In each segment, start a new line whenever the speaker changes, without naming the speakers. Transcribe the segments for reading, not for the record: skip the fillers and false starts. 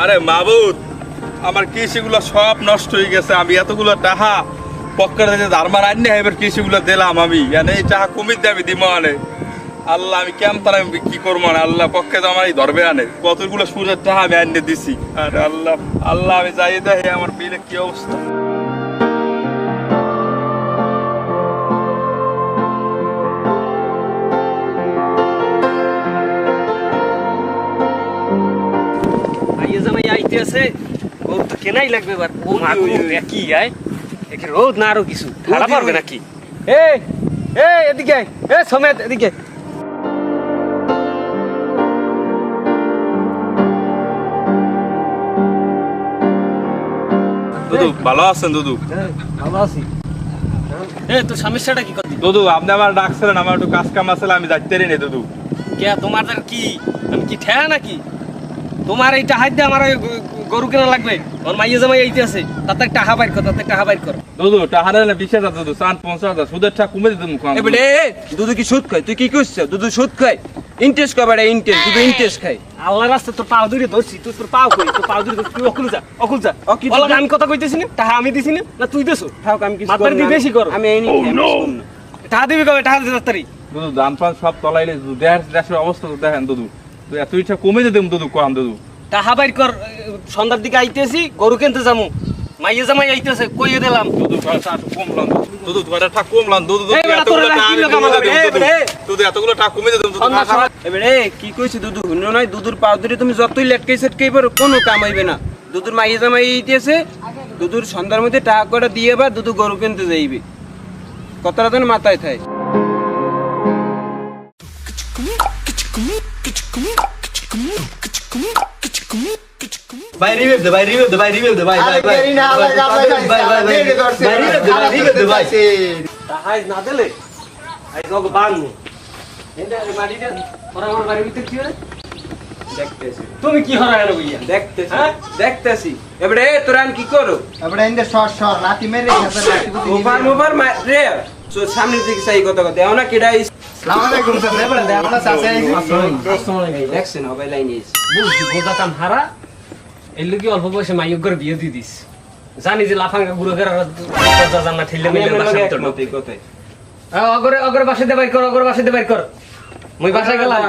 আরে মাবুদ, আমার কৃষিগুলো সব নষ্ট হয়ে গেছে। আমি এতগুলো টাকা পকেট থেকে ধারমার আনি এবার কৃষিগুলো দিলাম আমি, এই টাকা কমিয়ে দিয়ে আমি দিব আনে। আল্লাহ, আমি কেমন তারা কি করবো না, আল্লাহ পক্ষে তো আমার এই ধরবে আনে। কতগুলো সুরের টাকা আমি আনিয়ে দিছি। আরে আল্লাহ আল্লাহ, আমি যাই দেখে আমার বিলে কি অবস্থা।
আছে ওর তো কেনাই লাগবে এবার। ও কি আয় একে রোদ না আরো কিছু ঠাড়া পারবে নাকি? এদিকে সমেত এদিকে।
দুদু ভালো আছেন? দুদু
ভালো আছি। তোর সমস্যাটা কি করবি?
দুদু আপনি আমার ডাকছিলেন, আমার একটু কাজ কাম আছে, আমি যাইতে পারি না। দুদু
কে তোমার কি আমি কি ঠেয়া নাকি? তোমার এইটা হাত দিয়ে আমার গরু কেনা লাগবে। ওর মাইয়ে জামাই এইতে আছে, তাতে টাকা বাইর কর, তাতে টাকা বাইর কর।
দুদু টাকা দিলে 20,000 দুদু, 50,000 সুদের টাকা কমে দিতে মুখ।
এবারে দুধু কি সুদ খায়? তুই কি করছিস? দুধু সুদ খায়, ইন্টারেস্ট কয় বেটা, ইন্টারেস্ট শুধু ইন্টারেস্ট খায়।
আল্লাহর রাস্তায় তোর পাও ধরে ধরছি, তুই তোর পাও কই, তোর পাও ধরে তুই অকুল যা। আমি কথা কইতেছি না, টাকা আমি দিছি না তুই দেছো?
থাক আমি কিছু
মাথার দিয়ে বেশি কর।
আমি এই নি
টাকা দিবি কবে? টাকা দে তাড়াতাড়ি।
দুদু দান পান সব তলাইলে দেশের অবস্থা তো দেখেন দুদু। তুই এত ইচ্ছা কমে দিতে দুদু কম। দুদু
টাকা বাইর কর, সন্ধ্যার দিকে আইতেছি, গরু কিনতে যাবো। মাইয়ে জামাই আইতেছে, কইয়ে দিলাম।
দুদু কমলাম দুদু, তোমার টাকা কমলাম দুদু। দুদু এতগুলো টাকা কমে দিতে দুদু।
এবারে কি কইছি দুধু হুন্য নয়, দুধুর পাও ধরে তুমি যতই লেটকাই সেটকাই পারো কোনো কাম হইবে না। দুধুর মাইয়ে জামাই আইতেছে, দুধুর সন্ধ্যার মধ্যে টাকা করে দিয়ে বা দুধু গরু কিনতে যাইবে। কথাটা যেন মাথায় থাকে।
ভাই রিভিউ দে, ভাই রিভিউ দে, ভাই রিভিউ দে, ভাই ভাই ভাই ভাই
টাকাই না দিলে আই যোগ বাংমু। এটা মাটিটা ওরা আমার বাড়ির ভিতর কি হরে
দেখতেছি
তুমি কি হরা এলো ভাইয়া?
দেখতেছি দেখতেছি। এবারে তোরা কি করো?
এবারে ইন্দে শর্ট শর্ট লাঠি মেরে খেতে লাঠি বুদ্ধি
মোবার রে সো সামনে দিকে সাই কথা কথা এও না কেডা
আসসালামু আলাইকুম স্যার। এবারে আমরা চাচা
দেখছেন হবে লাইন এসে
বুঝি গোদাতাম হারা এই লোকি অল্প বয়সে মাইয়ক করে বিয়ে দিয়ে দিস। জানি যে লাফাঙ্গা গুড়ো করে জানা ঠেলে মেলে বাসা ভিতর
মতে কথাই
অগরে অগরে বাসা দে বাইর কর, অগরে বাসা দে বাইর কর। মই বাসা গেলাম।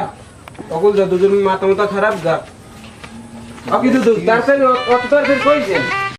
অকুল যা দুজন মাথা মাথা খারাপ যা। আকি দুদু তারপরে অত তারপরে কইছেন